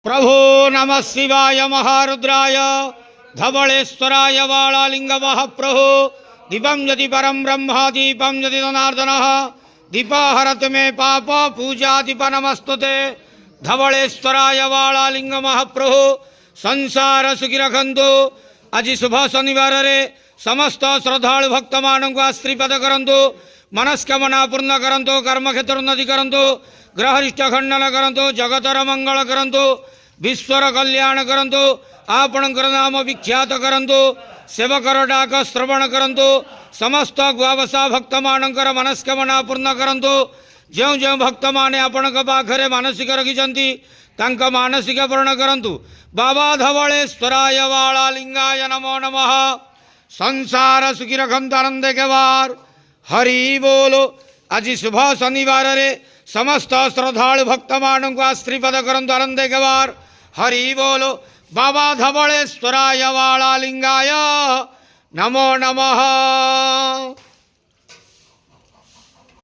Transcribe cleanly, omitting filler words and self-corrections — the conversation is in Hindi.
प्रभो नमः शिवाय महारुद्राय धवलेश्वराय वालालिंग महाप्रभो दीपं यदि परम ब्रह्म दीपं यदि जनार्दनः दीपाहरत में पाप पूजा दीप नमस्तुते धवलेश्वराय वालालिंग महाप्रभो संसार सुखी रखंतु। आज शुभ शनिवार रे समस्त श्रद्धालु भक्त मान को आश्रीपद करंतु, मनस्कामना पूर्ण करंतु, कर्म क्षेत्र उन्नति करंतु, ग्रहरिष्ट खंडन करंतु, जगतर मंगल करंतु, विश्वर कल्याण करंतु, आपणकर नाम विख्यात करंतु, सेवकर डाक श्रवण करंतु, समस्त गुआवसा भक्त मानकर मनस्कामना पूर्ण करंतु। जो जो भक्त माने आपणक पाखरे मानसिक रखिछंती तांका मानसिक पूर्ण करंतु। बाबा धवलेश्वराय वालालिंगाय नमो नमः। संसार सुखी रखंतु आनंदे के वार हरि बोलो। आज शुभ शनिवार रे समस्त श्रद्धालु भक्त मान को आश्रीपद करंतु आनंदे के वार हरि बोलो। बाबा धवलेश्वराय वालालिंगाय नमो नमः।